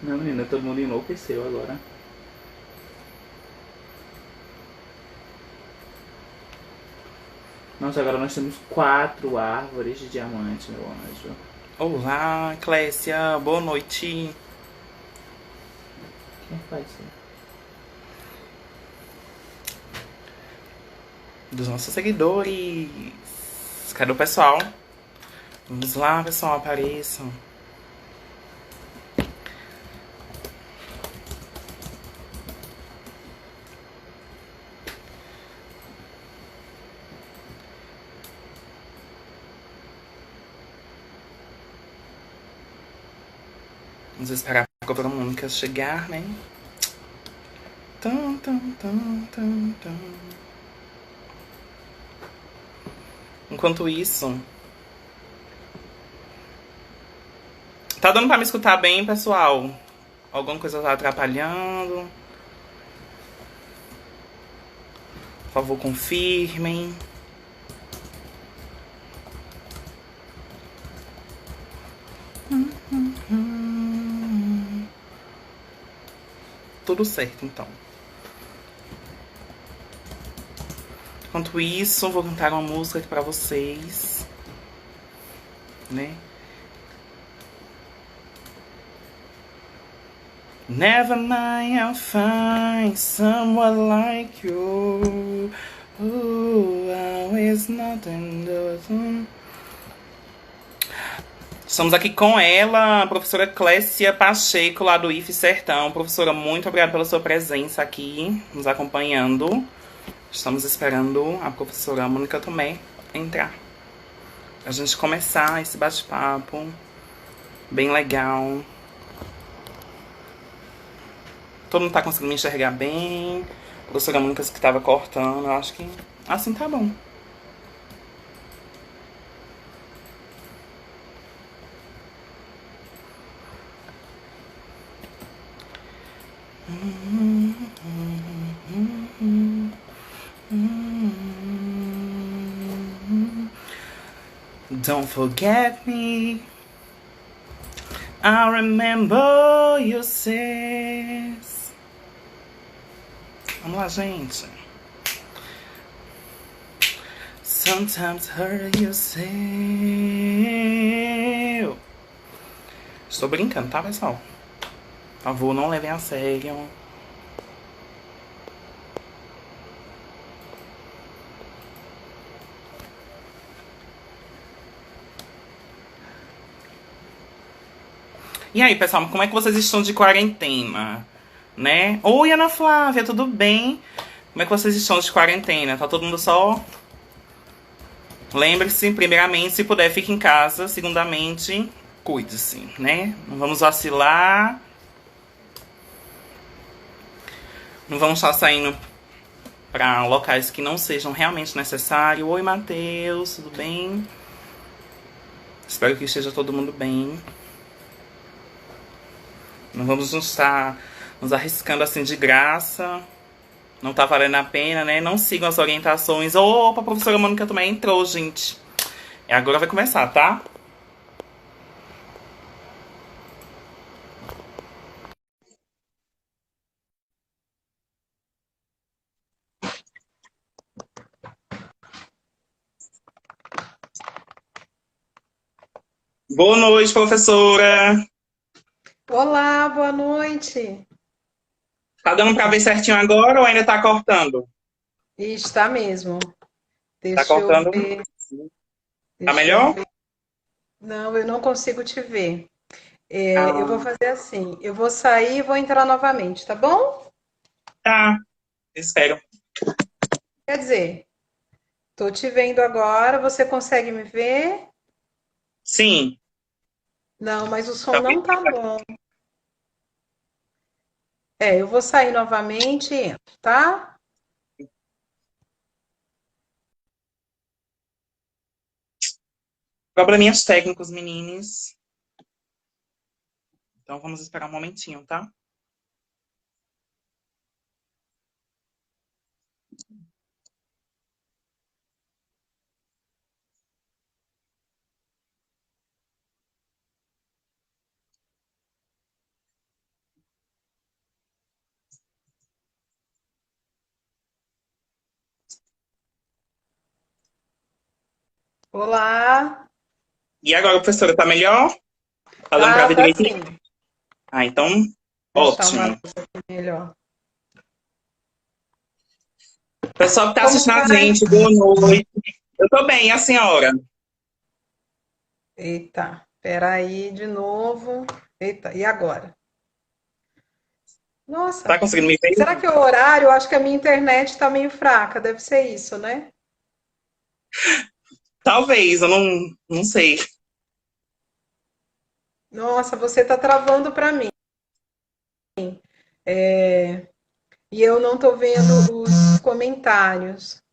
Não, menina, todo mundo enlouqueceu agora. Nossa, agora nós temos 4 árvores de diamante, meu anjo. Olá, Clécia, boa noite. Quem faz isso? Dos nossos seguidores. Cadê o pessoal? Vamos lá, pessoal, apareçam. Vamos esperar a Cobra Mônica chegar, né? Tum, tum, tum, tum, tum. Enquanto isso, tá dando pra me escutar bem, pessoal? Alguma coisa tá atrapalhando? Por favor, confirmem. Tudo certo, então. Enquanto isso, vou cantar uma música aqui pra vocês, né? Never mind, I'll find someone like you. Ooh, always nothing doesn't. Estamos aqui com ela, a professora Clécia Pacheco, lá do IF Sertão. Professora, muito obrigada pela sua presença aqui, nos acompanhando. Estamos esperando a professora Mônica Tomé entrar. A gente começar esse bate-papo bem legal. Todo mundo tá conseguindo me enxergar bem. A professora Mônica que tava cortando, eu acho que assim tá bom. Don't forget me. I remember you says. Vamos lá, gente. Sometimes hurt you say. Estou brincando, tá, pessoal? Por favor, não levem a sério. E aí, pessoal, como é que vocês estão de quarentena? Né? Oi, Ana Flávia, tudo bem? Como é que vocês estão de quarentena? Tá todo mundo só? Lembre-se, primeiramente, se puder, fique em casa. Segundamente, cuide-se, né? Não vamos vacilar. Não vamos estar saindo para locais que não sejam realmente necessários. Oi, Matheus, tudo bem? Espero que esteja todo mundo bem. Não vamos nos estar nos arriscando assim de graça. Não tá valendo a pena, né? Não sigam as orientações. Opa, a professora Mônica também entrou, gente. E agora vai começar, tá? Boa noite, professora. Olá, boa noite. Tá dando pra ver certinho agora ou ainda tá cortando? Está mesmo. Tá Deixa eu cortando? ver, Tá deixa eu melhor? ver. Não, eu não consigo te ver. Eu vou Ah, fazer assim, eu vou sair e vou entrar novamente, tá bom? tá. Espero. Quer dizer, tô te vendo agora, você consegue me ver? Sim. Não, mas o som Talvez. não tá bom. Eu vou sair novamente e entro, tá? Probleminhas técnicos, meninos. Então vamos esperar um momentinho, tá? Olá. E agora, professora, tá melhor? Tá dando pra Tá, ver tá direitinho? sim. Ah, então, Deixar uma ótimo. luz aqui melhor. Pessoal que tá Como assistindo a vai? gente, boa noite. Eu tô bem, e a senhora? Eita, peraí de novo. Eita, e agora? Tá Nossa, conseguindo me ver? será que é o horário? Eu acho que a minha internet tá meio fraca. Deve ser isso, né? Talvez, eu não sei. Nossa, você tá travando para mim. E eu não tô vendo os comentários.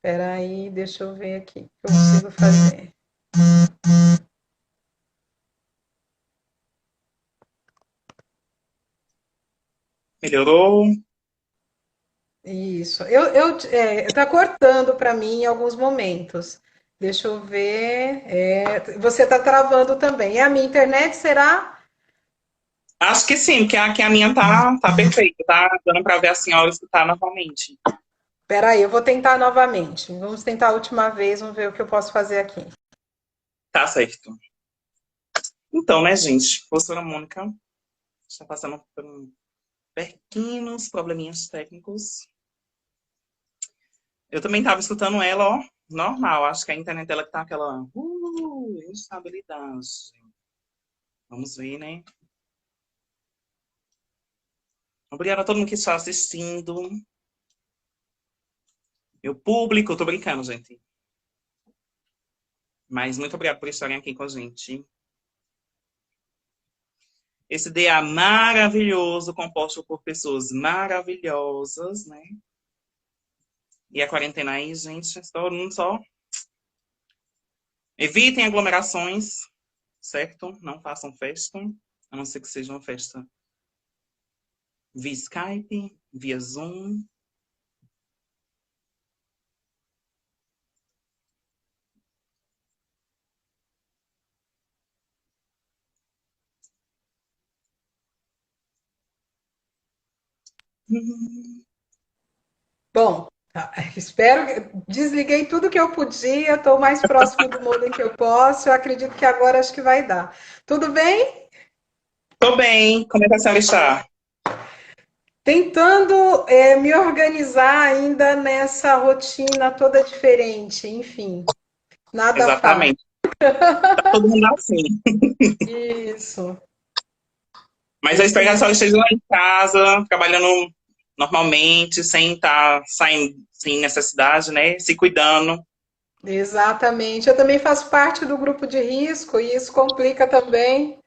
Peraí, deixa eu ver aqui o que eu consigo fazer. Melhorou? Isso. Tá cortando para mim em alguns momentos. Deixa eu ver. Você está travando também. É a minha internet, será? Acho que sim, porque aqui a minha tá perfeita, tá dando pra ver a senhora escutar novamente. Peraí, eu vou tentar novamente. Vamos tentar a última vez, vamos ver o que eu posso fazer aqui. Tá certo. Então, né, gente? Professora Mônica está passando por pequenos probleminhas técnicos. Eu também tava escutando ela, ó, normal. Acho que a internet dela que tá aquela instabilidade. Vamos ver, né? Obrigada a todo mundo que está assistindo. Meu público, tô brincando, gente. Mas muito obrigado por estarem aqui com a gente. Esse DA maravilhoso, composto por pessoas maravilhosas, né? E a quarentena aí, gente, todo mundo só. Evitem aglomerações, certo? Não façam festa, a não ser que seja uma festa via Skype, via Zoom. Bom, espero. Desliguei tudo que eu podia, estou mais próximo do modem que eu posso. Eu acredito que agora acho que vai dar. Tudo bem? Tô bem, como é que a senhora está? Tentando me organizar ainda nessa rotina toda diferente. Enfim, nada fácil. Exatamente. Tá todo mundo assim. Isso. Mas eu espero que a Esse senhora esteja lá em casa, trabalhando normalmente, sem estar saindo sem necessidade, né? Se cuidando. Exatamente. Eu também faço parte do grupo de risco e isso complica também.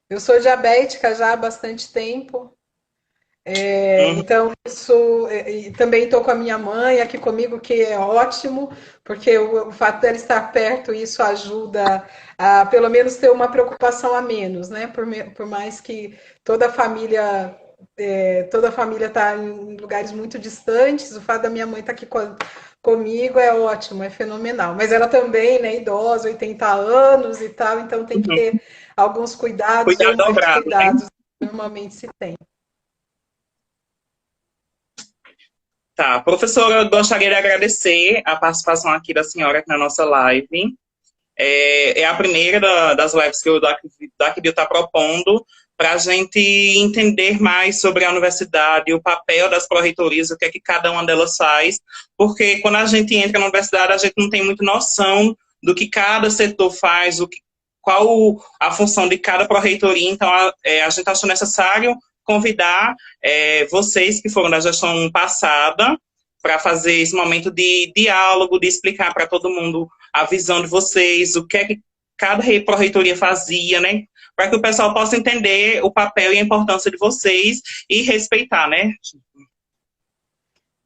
Eu sou diabética já há bastante tempo, Uhum, então isso. E também estou com a minha mãe aqui comigo, que é ótimo, porque o fato dela estar perto, isso ajuda a pelo menos ter uma preocupação a menos, né? Por mais que toda a família está em lugares muito distantes, o fato da minha mãe estar aqui comigo é ótimo, é fenomenal. Mas ela também, né, idosa, 80 anos e tal, então tem que uhum. ter alguns cuidados Cuidado ou mais dobrado, né? cuidados que normalmente se tem. Tá, professora, eu gostaria de agradecer a participação aqui da senhora aqui na nossa live. É a primeira das lives que o DACBio está propondo para a gente entender mais sobre a universidade, o papel das pró-reitorias, o que é que cada uma delas faz, porque quando a gente entra na universidade, a gente não tem muita noção do que cada setor faz, qual a função de cada pró-reitoria, então a gente achou necessário convidar vocês que foram da gestão passada para fazer esse momento de diálogo, de explicar para todo mundo a visão de vocês, o que é que cada pró-reitoria fazia, né? Para que o pessoal possa entender o papel e a importância de vocês e respeitar, né?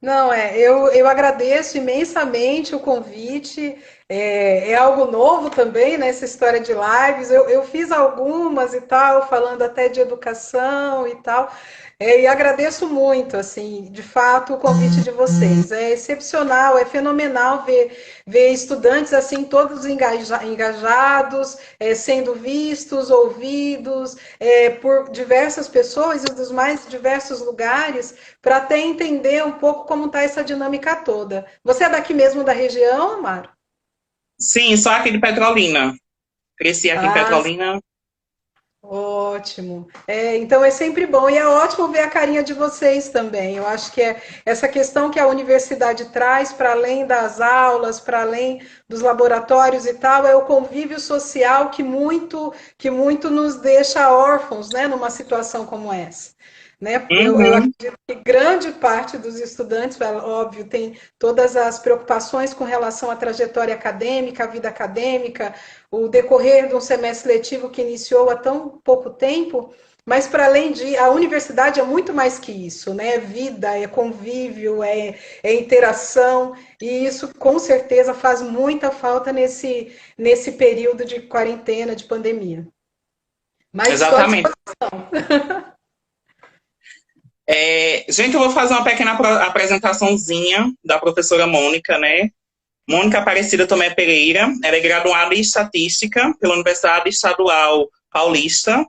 Não, eu agradeço imensamente o convite. É algo novo também, né, essa história de lives. Eu fiz algumas e tal, falando até de educação e tal. E agradeço muito, assim, de fato, o convite de vocês. É excepcional, é fenomenal ver estudantes assim, todos engajados, sendo vistos, ouvidos, por diversas pessoas e dos mais diversos lugares para até entender um pouco como está essa dinâmica toda. Você é daqui mesmo da região, Amaro? Sim, só aqui de Petrolina. Cresci aqui em Ah, Petrolina. ótimo. Então é sempre bom e é ótimo ver a carinha de vocês também. Eu acho que é essa questão que a universidade traz para além das aulas, para além dos laboratórios e tal, é o convívio social que muito nos deixa órfãos, né, numa situação como essa. Né? Eu Uhum. acredito que grande parte dos estudantes, óbvio, tem todas as preocupações com relação à trajetória acadêmica, à vida acadêmica, o decorrer de um semestre letivo que iniciou há tão pouco tempo, mas para além de a universidade é muito mais que isso, né? É vida, é convívio, é interação, e isso com certeza faz muita falta nesse período de quarentena, de pandemia. Mas estou à Exatamente. disposição. Gente, eu vou fazer uma pequena apresentaçãozinha da professora Mônica, né? Mônica Aparecida Tomé Pereira, ela é graduada em Estatística pela Universidade Estadual Paulista,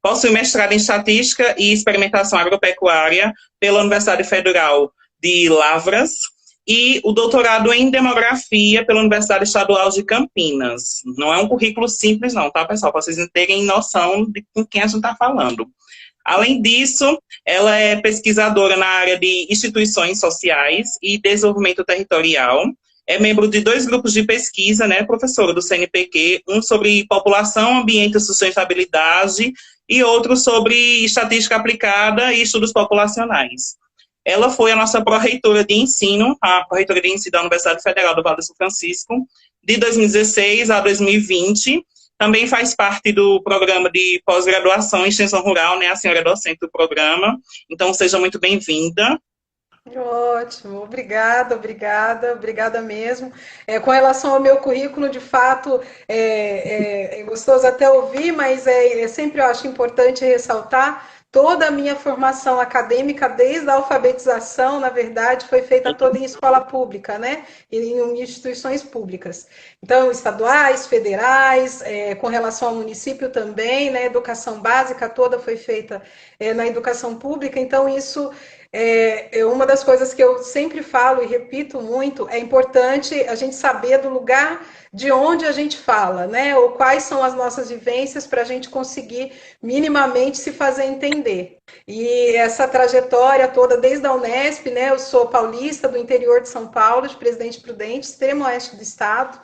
possui mestrado em Estatística e Experimentação Agropecuária pela Universidade Federal de Lavras e o doutorado em Demografia pela Universidade Estadual de Campinas. Não é um currículo simples não, tá, pessoal? Para vocês terem noção de com quem a gente está falando. Além disso, ela é pesquisadora na área de instituições sociais e desenvolvimento territorial. É membro de 2 grupos de pesquisa, né, professora do CNPq, um sobre população, ambiente e sustentabilidade e outro sobre estatística aplicada e estudos populacionais. Ela foi a nossa pró-reitora de ensino, a pró-reitora de ensino da Universidade Federal do Vale do São Francisco, de 2016 a 2020. Também faz parte do programa de pós-graduação em extensão rural, né? A senhora é docente do programa, então seja muito bem-vinda. Ótimo, obrigada mesmo. Com relação ao meu currículo, de fato, é gostoso até ouvir, mas sempre eu acho importante ressaltar toda a minha formação acadêmica, desde a alfabetização, na verdade, foi feita toda em escola pública, né? E em instituições públicas. Então, estaduais, federais, com relação ao município também, né? Educação básica toda foi feita na educação pública, então isso uma das coisas que eu sempre falo e repito muito, é importante a gente saber do lugar de onde a gente fala, né? Ou quais são as nossas vivências para a gente conseguir minimamente se fazer entender. E essa trajetória toda, desde a Unesp, né? Eu sou paulista do interior de São Paulo, de Presidente Prudente, extremo oeste do estado.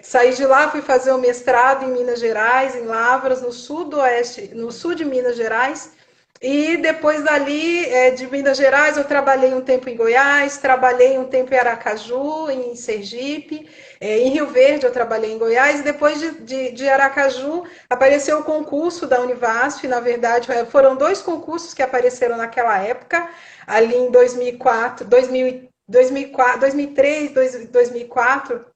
Saí de lá, fui fazer o mestrado em Minas Gerais, em Lavras, no sul de Minas Gerais. E depois dali, de Minas Gerais, eu trabalhei um tempo em Goiás, trabalhei um tempo em Aracaju, em Sergipe, em Rio Verde eu trabalhei em Goiás, e depois de Aracaju apareceu o concurso da Univasf, na verdade foram 2 concursos que apareceram naquela época, ali em 2004, 2003, 2004,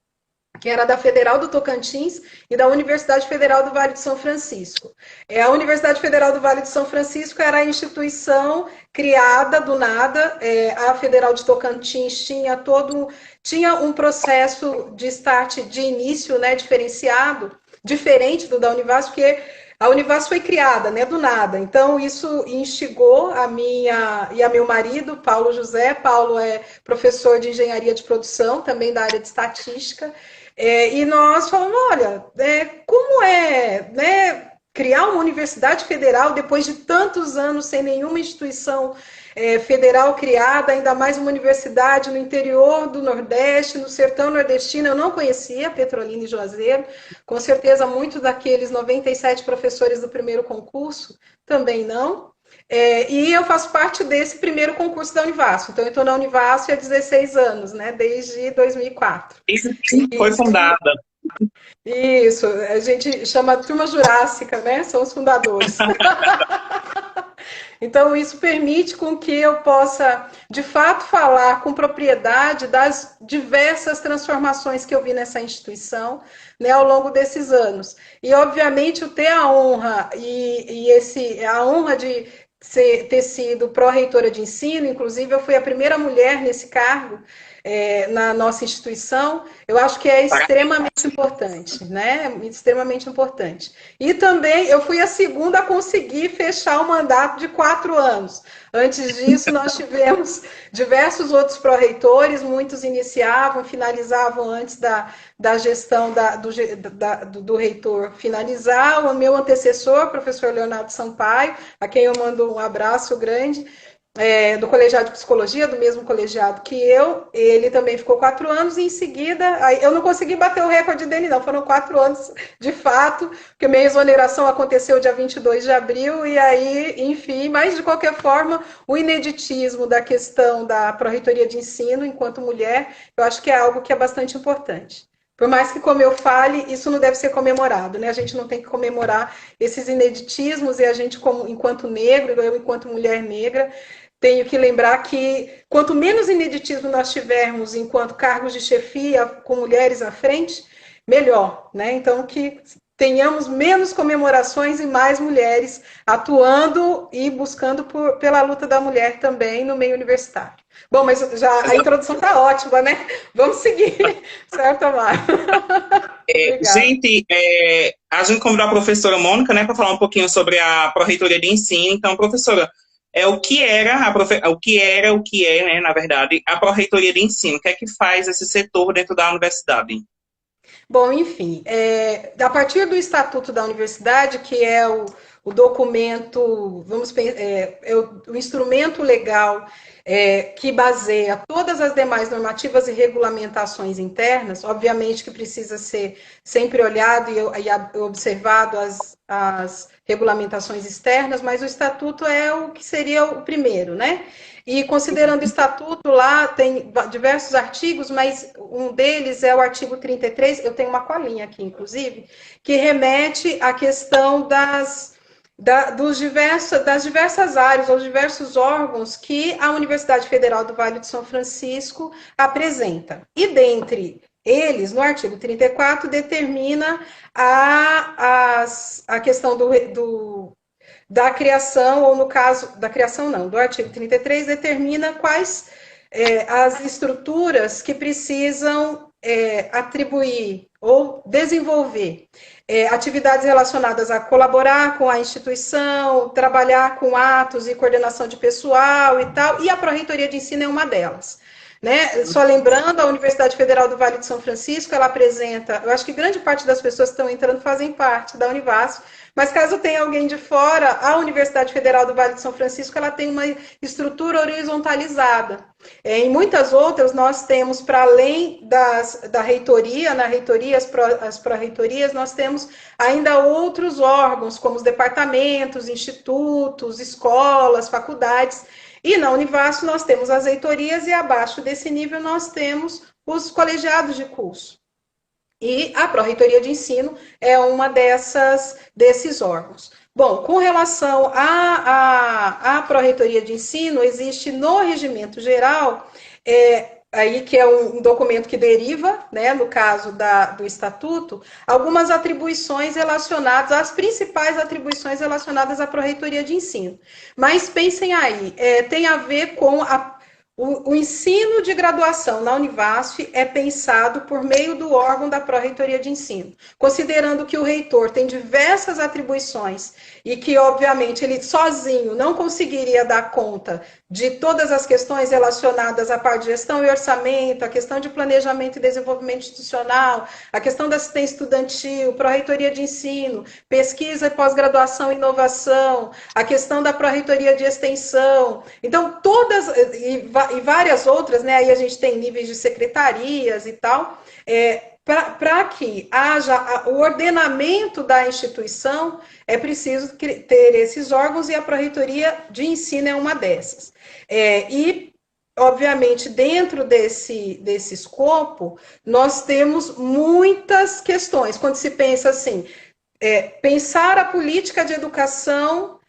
que era da Federal do Tocantins e da Universidade Federal do Vale do São Francisco. A Universidade Federal do Vale do São Francisco era a instituição criada do nada, a Federal de Tocantins tinha um processo de start, de início, né, diferenciado, diferente do da Univasf, porque a Univasf foi criada, né, do nada. Então, isso instigou a minha e a meu marido, Paulo José. Paulo é professor de engenharia de produção, também da área de estatística. E nós falamos, olha, como né, criar uma universidade federal depois de tantos anos sem nenhuma instituição federal criada, ainda mais uma universidade no interior do Nordeste, no sertão nordestino. Eu não conhecia Petrolina e Juazeiro, com certeza muitos daqueles 97 professores do primeiro concurso também não. E eu faço parte desse primeiro concurso da Univasf. Então, eu estou na Univasf há 16 anos, né? Desde 2004. Isso foi fundada. Isso, a gente chama Turma Jurássica, né? São os fundadores. Então, isso permite com que eu possa, de fato, falar com propriedade das diversas transformações que eu vi nessa instituição, né, ao longo desses anos. E, obviamente, o ter a honra a honra de ter sido pró-reitora de ensino, inclusive eu fui a primeira mulher nesse cargo, na nossa instituição, eu acho que é extremamente importante, né? Extremamente importante. E também eu fui a segunda a conseguir fechar o mandato de 4 anos. Antes disso, nós tivemos diversos outros pró-reitores, muitos iniciavam, finalizavam antes da gestão do reitor finalizar. O meu antecessor, professor Leonardo Sampaio, a quem eu mando um abraço grande, do colegiado de psicologia, do mesmo colegiado que eu, ele também ficou 4 anos, e em seguida, eu não consegui bater o recorde dele não, foram 4 anos de fato, porque minha exoneração aconteceu dia 22 de abril, e aí, enfim, mas de qualquer forma, o ineditismo da questão da pró-reitoria de ensino, enquanto mulher, eu acho que é algo que é bastante importante. Por mais que, como eu fale, isso não deve ser comemorado, né? A gente não tem que comemorar esses ineditismos, e a gente, enquanto negro, eu, enquanto mulher negra, tenho que lembrar que quanto menos ineditismo nós tivermos enquanto cargos de chefia com mulheres à frente, melhor, né? Então, que tenhamos menos comemorações e mais mulheres atuando e buscando pela luta da mulher também no meio universitário. Bom, mas já a introdução está ótima, né? Vamos seguir, certo, Amar? Gente, a gente convidou a professora Mônica, né, para falar um pouquinho sobre a pró-reitoria de ensino. Então, professora, o que é, né, na verdade, a pró-reitoria de ensino? O que é que faz esse setor dentro da universidade? Bom, enfim, a partir do Estatuto da Universidade, que é o documento, o instrumento legal que baseia todas as demais normativas e regulamentações internas, obviamente que precisa ser sempre olhado e observado as regulamentações externas, mas o Estatuto é o que seria o primeiro, né? E considerando o Estatuto, lá tem diversos artigos, mas um deles é o artigo 33, eu tenho uma colinha aqui, inclusive, que remete à questão das diversas áreas ou diversos órgãos que a Universidade Federal do Vale do São Francisco apresenta. E dentre eles, no artigo 34, determina a questão da criação, ou no caso, da criação não, do artigo 33, determina quais as estruturas que precisam atribuir ou desenvolver atividades relacionadas a colaborar com a instituição, trabalhar com atos e coordenação de pessoal e tal, e a Pró-Reitoria de Ensino é uma delas. Né? Só lembrando, a Universidade Federal do Vale do São Francisco, ela apresenta, eu acho que grande parte das pessoas que estão entrando fazem parte da Univasf, mas caso tenha alguém de fora, a Universidade Federal do Vale do São Francisco, ela tem uma estrutura horizontalizada. Em muitas outras, nós temos, para além da reitoria, na reitoria, as pró-reitorias, nós temos ainda outros órgãos, como os departamentos, institutos, escolas, faculdades. E na Univasf nós temos as reitorias, e abaixo desse nível nós temos os colegiados de curso. E a Pró-Reitoria de Ensino é uma desses órgãos. Bom, com relação à Pró-Reitoria de Ensino, existe no Regimento Geral, aí que é um documento que deriva, né, no caso do Estatuto, algumas atribuições relacionadas, as principais atribuições relacionadas à Pró-Reitoria de Ensino. Mas pensem aí, tem a ver com o ensino de graduação na Univasf é pensado por meio do órgão da Pró-Reitoria de Ensino, considerando que o reitor tem diversas atribuições e que, obviamente, ele sozinho não conseguiria dar conta de todas as questões relacionadas à parte de gestão e orçamento, a questão de planejamento e desenvolvimento institucional, a questão da assistência estudantil, Pró-Reitoria de Ensino, pesquisa e pós-graduação e inovação, a questão da Pró-Reitoria de Extensão. Então, todas e várias outras, né? Aí a gente tem níveis de secretarias e tal, para que haja o ordenamento da instituição, é preciso ter esses órgãos, e a Pró-Reitoria de Ensino é uma dessas. E, obviamente, dentro desse escopo, nós temos muitas questões. Quando se pensa assim, pensar a política de educação,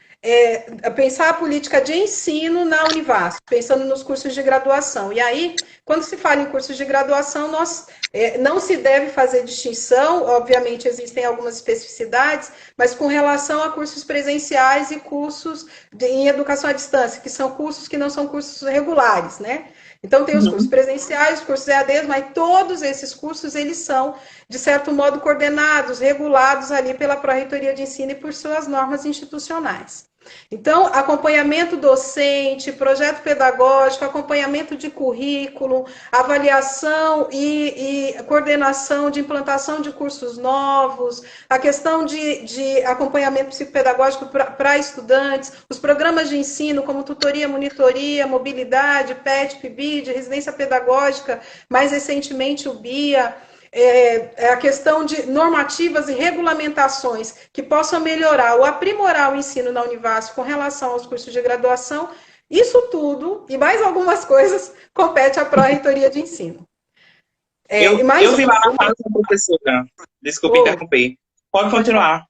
pensar a política de ensino na Univasf, pensando nos cursos de graduação. E aí, quando se fala em cursos de graduação, não se deve fazer distinção, obviamente existem algumas especificidades, mas com relação a cursos presenciais e cursos em educação à distância, que são cursos que não são cursos regulares, né? Então, tem os cursos presenciais, os cursos EADs, mas todos esses cursos, eles são, de certo modo, coordenados, regulados ali pela Pró-Reitoria de Ensino e por suas normas institucionais. Então, acompanhamento docente, projeto pedagógico, acompanhamento de currículo, avaliação e coordenação de implantação de cursos novos, a questão de acompanhamento psicopedagógico para estudantes, os programas de ensino como tutoria, monitoria, mobilidade, PET, PIBID, residência pedagógica, mais recentemente o BIA, a questão de normativas e regulamentações que possam melhorar ou aprimorar o ensino na Univasf com relação aos cursos de graduação, isso tudo e mais algumas coisas compete à Pró-Reitoria de Ensino. Eu vi lá na fala da professora. Desculpe interromper. Pode continuar.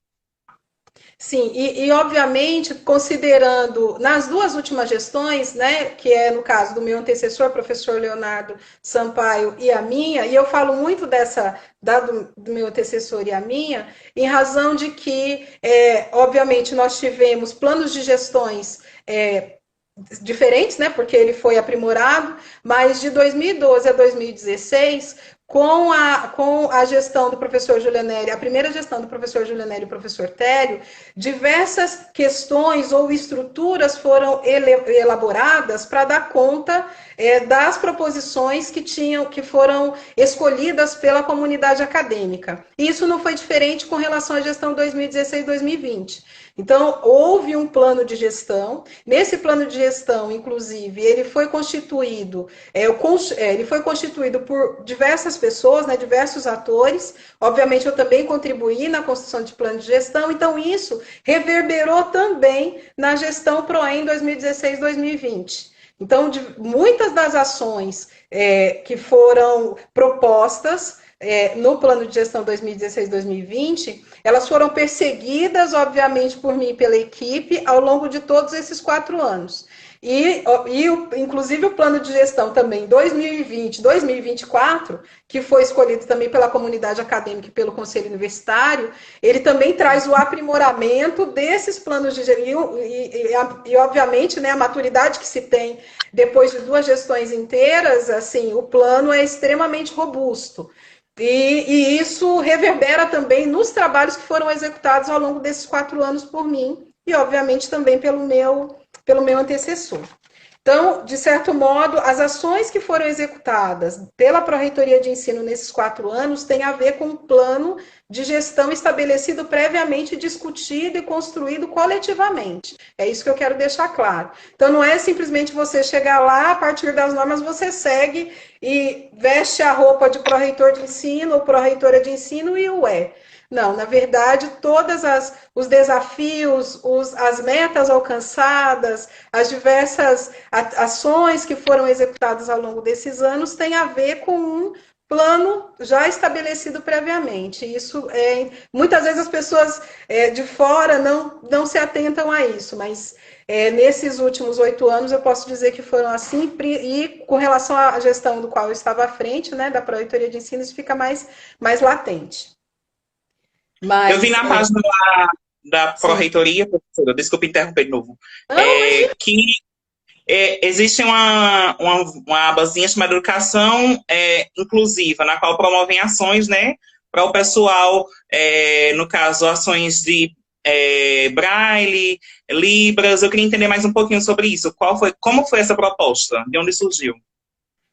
Sim, e obviamente, considerando nas duas últimas gestões, né, que é no caso do meu antecessor, professor Leonardo Sampaio, e a minha, e eu falo muito do meu antecessor e a minha, em razão de que, obviamente, nós tivemos planos de gestões diferentes, né, porque ele foi aprimorado, mas de 2012 a 2016, com a gestão do professor Julianelli, a primeira gestão do professor Julianelli e o professor Télio, diversas questões ou estruturas foram elaboradas para dar conta das proposições que foram escolhidas pela comunidade acadêmica. E isso não foi diferente com relação à gestão 2016-2020. Então, houve um plano de gestão. Nesse plano de gestão, inclusive, ele foi constituído por diversas pessoas, né, diversos atores. Obviamente, eu também contribuí na construção de plano de gestão. Então, isso reverberou também na gestão PROEM 2016-2020. Então, muitas das ações que foram propostas no plano de gestão 2016-2020, elas foram perseguidas, obviamente, por mim e pela equipe ao longo de todos esses 4 anos. Inclusive, o plano de gestão também 2020-2024, que foi escolhido também pela comunidade acadêmica e pelo Conselho Universitário, ele também traz o aprimoramento desses planos de gestão e obviamente, né, a maturidade que se tem depois de 2 gestões inteiras, assim, o plano é extremamente robusto. E isso reverbera também nos trabalhos que foram executados ao longo desses 4 anos por mim e, obviamente, também pelo meu antecessor. Então, de certo modo, as ações que foram executadas pela Pró-Reitoria de Ensino nesses 4 anos têm a ver com um plano de gestão estabelecido previamente, discutido e construído coletivamente. É isso que eu quero deixar claro. Então, não é simplesmente você chegar lá, a partir das normas você segue e veste a roupa de pró-reitor de ensino ou pró-reitora de ensino e o é. Não, na verdade, todos os desafios, as metas alcançadas, as diversas ações que foram executadas ao longo desses anos têm a ver com um plano já estabelecido previamente. Isso muitas vezes as pessoas de fora não se atentam a isso, mas nesses últimos 8 anos eu posso dizer que foram assim, e com relação à gestão do qual eu estava à frente, né, da Pró-Reitoria de Ensino, isso fica mais latente. Mas, eu vi na página da Pró-Reitoria, professora, desculpa interromper de novo, que existe uma abazinha chamada Educação Inclusiva, na qual promovem ações, né, para o pessoal, no caso, ações de Braille, Libras. Eu queria entender mais um pouquinho sobre isso. Como foi essa proposta? De onde surgiu?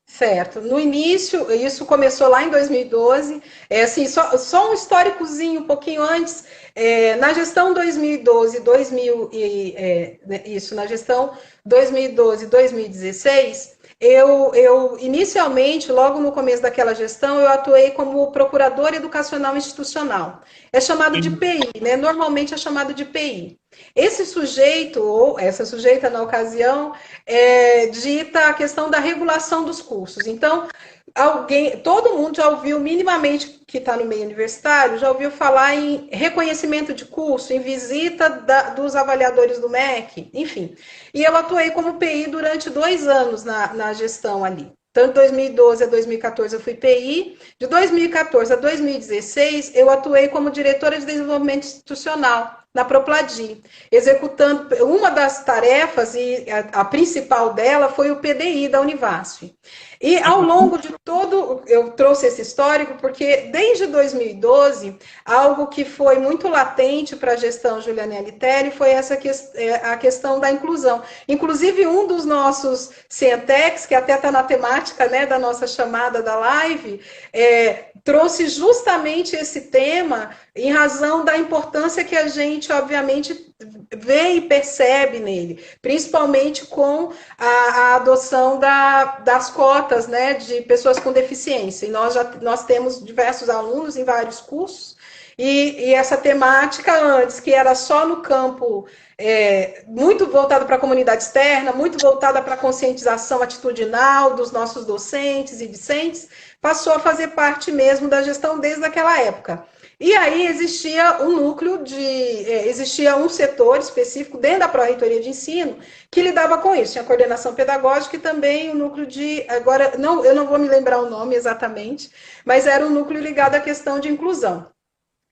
Certo. No início, isso começou lá em 2012, assim, só um históricozinho, um pouquinho antes, na gestão 2012-2016, eu inicialmente, logo no começo daquela gestão, eu atuei como procuradora educacional institucional. É chamado de PI, né? Normalmente é chamado de PI. Esse sujeito, ou essa sujeita na ocasião, dita a questão da regulação dos cursos. Então, todo mundo já ouviu minimamente, que está no meio universitário, já ouviu falar em reconhecimento de curso, em visita dos avaliadores do MEC, enfim. E eu atuei como PI durante 2 anos na gestão ali. Então, de 2012 a 2014 eu fui PI, de 2014 a 2016 eu atuei como diretora de desenvolvimento institucional na Propladi, executando uma das tarefas, e a principal dela foi o PDI da Univasf. E ao longo de todo, eu trouxe esse histórico porque desde 2012, algo que foi muito latente para a gestão Juliana Literi foi a questão da inclusão. Inclusive, um dos nossos Cientecs, que até está na temática, né, da nossa chamada da live, trouxe justamente esse tema em razão da importância que a gente, obviamente, vê e percebe nele, principalmente com a adoção das cotas, né, de pessoas com deficiência. E nós temos diversos alunos em vários cursos, e essa temática antes, que era só no campo muito voltada para a comunidade externa, muito voltada para a conscientização atitudinal dos nossos docentes e discentes, passou a fazer parte mesmo da gestão desde aquela época. E aí existia um núcleo existia um setor específico dentro da Pró-Reitoria de Ensino que lidava com isso. Tinha a coordenação pedagógica e também o núcleo agora, eu não vou me lembrar o nome exatamente, mas era um núcleo ligado à questão de inclusão.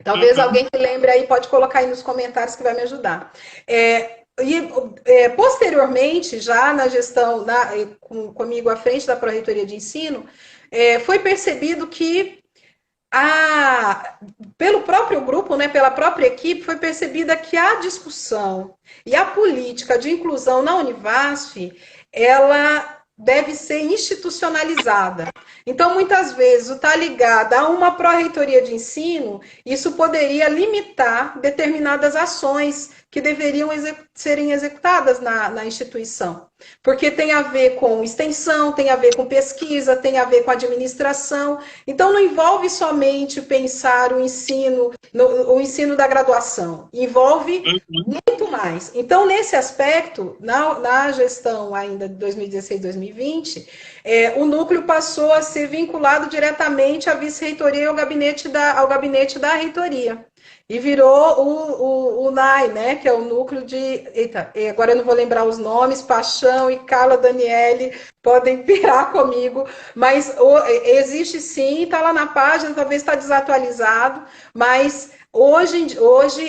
Talvez alguém que lembre aí pode colocar aí nos comentários que vai me ajudar. Posteriormente, já na gestão, comigo à frente da Pró-Reitoria de Ensino, foi percebido que pelo próprio grupo, né, pela própria equipe, foi percebida que a discussão e a política de inclusão na Univasf, ela deve ser institucionalizada. Então, muitas vezes, o estar ligada a uma pró-reitoria de ensino, isso poderia limitar determinadas ações que deveriam serem executadas na instituição. Porque tem a ver com extensão, tem a ver com pesquisa, tem a ver com administração. Então, não envolve somente pensar o ensino da graduação. Envolve muito mais. Então, nesse aspecto, na gestão ainda de 2016 2020, o núcleo passou a ser vinculado diretamente à vice-reitoria e ao gabinete da reitoria. E virou o NAI, né, que é o núcleo de... Eita, agora eu não vou lembrar os nomes, Paixão e Carla Daniele podem pirar comigo, mas existe sim, está lá na página, talvez está desatualizado, mas hoje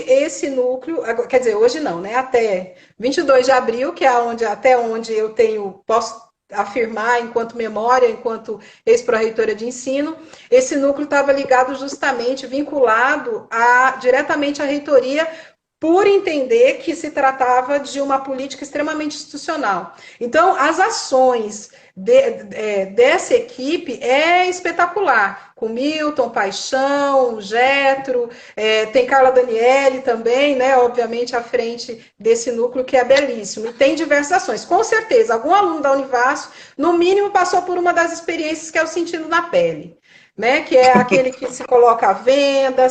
esse núcleo, quer dizer, hoje não, né, até 22 de abril, que é até onde eu posso afirmar enquanto memória, enquanto ex-pró-reitora de ensino, esse núcleo estava ligado justamente, vinculado diretamente à reitoria, por entender que se tratava de uma política extremamente institucional. Então, as ações dessa equipe é espetacular, com Milton, Paixão, Getro, tem Carla Daniele também, né, obviamente à frente desse núcleo que é belíssimo, e tem diversas ações. Com certeza, algum aluno da Univasf, no mínimo, passou por uma das experiências que é o sentido na pele, né, que é aquele que se coloca à venda,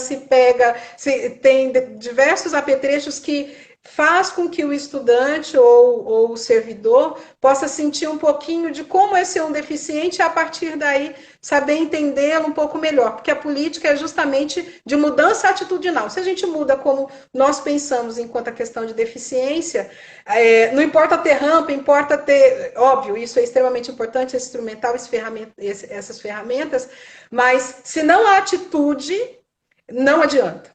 tem diversos apetrechos que faz com que o estudante ou o servidor possa sentir um pouquinho de como é ser um deficiente e, a partir daí, saber entendê-lo um pouco melhor, porque a política é justamente de mudança atitudinal. Se a gente muda como nós pensamos enquanto a questão de deficiência, não importa ter rampa, importa ter... Óbvio, isso é extremamente importante, esse instrumental, essas ferramentas, mas se não há atitude, não adianta.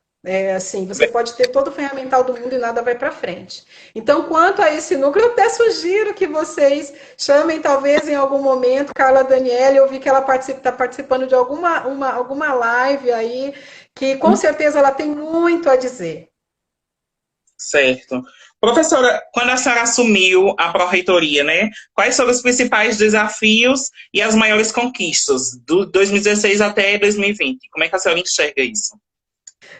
Assim, você pode ter todo o ferramental do mundo e nada vai para frente. Então, quanto a esse núcleo, eu até sugiro que vocês chamem, talvez, em algum momento, Carla Daniele. Eu vi que ela está participando de alguma live aí, que com certeza ela tem muito a dizer. Certo. Professora, quando a senhora assumiu a pró-reitoria, né, quais foram os principais desafios e as maiores conquistas, do 2016 até 2020? Como é que a senhora enxerga isso?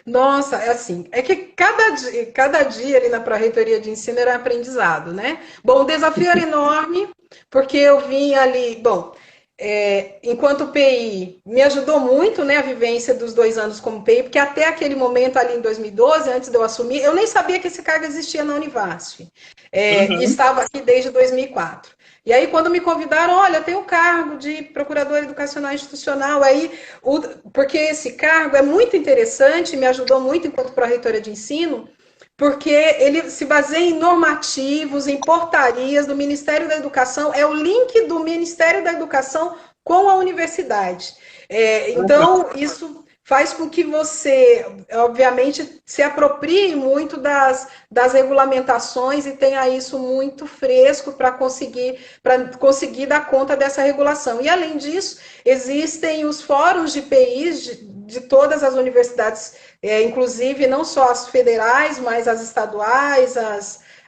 Nossa, assim, é que cada dia ali na Pró-Reitoria de Ensino era aprendizado, né? Bom, o desafio era enorme, porque eu vim ali, bom, enquanto PI, me ajudou muito, né, a vivência dos 2 anos como PI, porque até aquele momento ali em 2012, antes de eu assumir, eu nem sabia que esse cargo existia na Univasf. E estava aqui desde 2004. E aí, quando me convidaram, olha, tem o cargo de procuradora educacional institucional, porque esse cargo é muito interessante, me ajudou muito enquanto pró-reitora de ensino, porque ele se baseia em normativos, em portarias do Ministério da Educação, é o link do Ministério da Educação com a universidade. Então, isso faz com que você, obviamente, se aproprie muito das regulamentações e tenha isso muito fresco para conseguir dar conta dessa regulação. E, além disso, existem os fóruns de PIs de todas as universidades, inclusive não só as federais, mas as estaduais,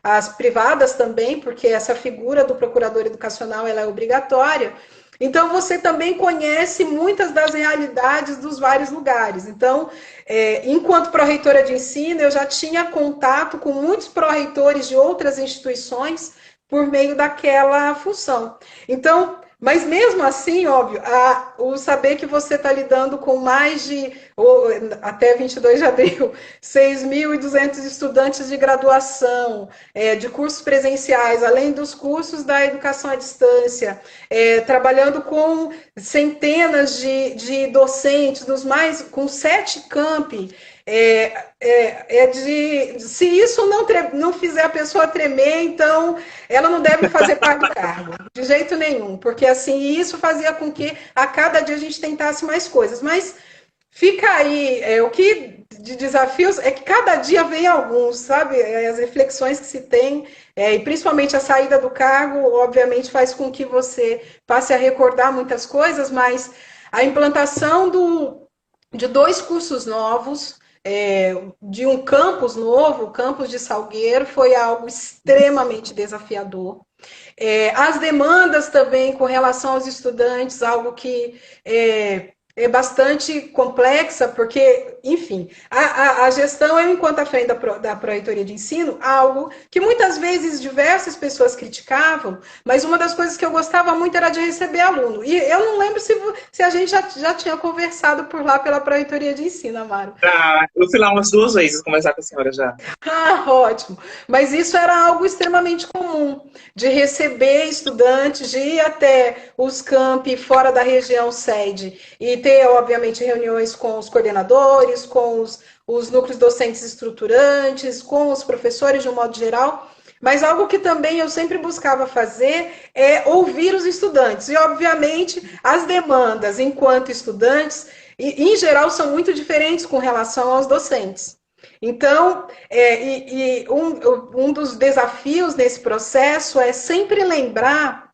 as privadas também, porque essa figura do procurador educacional ela é obrigatória. Então, você também conhece muitas das realidades dos vários lugares. Então, enquanto pró-reitora de ensino, eu já tinha contato com muitos pró-reitores de outras instituições por meio daquela função. Então, mas mesmo assim, óbvio, o saber que você está lidando com mais de, até 22 de abril, 6.200 estudantes de graduação, de cursos presenciais, além dos cursos da educação à distância, trabalhando com centenas de docentes, com 7 campi, se isso não fizer a pessoa tremer, então ela não deve fazer parte do cargo, de jeito nenhum, porque assim, isso fazia com que a cada dia a gente tentasse mais coisas, mas fica aí, o que de desafios é que cada dia vem alguns, sabe, as reflexões que se tem, e principalmente a saída do cargo, obviamente faz com que você passe a recordar muitas coisas, mas a implantação de 2 cursos novos, de um campus novo, o campus de Salgueiro, foi algo extremamente desafiador. As demandas também com relação aos estudantes, algo que é bastante complexa, porque, enfim, a gestão, enquanto à frente da Pró-Reitoria de Ensino, algo que muitas vezes diversas pessoas criticavam, mas uma das coisas que eu gostava muito era de receber aluno. E eu não lembro se a gente já tinha conversado por lá pela Pró-Reitoria de Ensino, Amaro. Eu fui lá umas 2 vezes conversar com a senhora já. Ah, ótimo. Mas isso era algo extremamente comum, de receber estudantes, de ir até os campi fora da região sede e ter, obviamente, reuniões com os coordenadores, com os núcleos docentes estruturantes, com os professores de um modo geral. Mas algo que também eu sempre buscava fazer é ouvir os estudantes. E, obviamente, as demandas enquanto estudantes, em geral, são muito diferentes com relação aos docentes. Então, um dos desafios nesse processo é sempre lembrar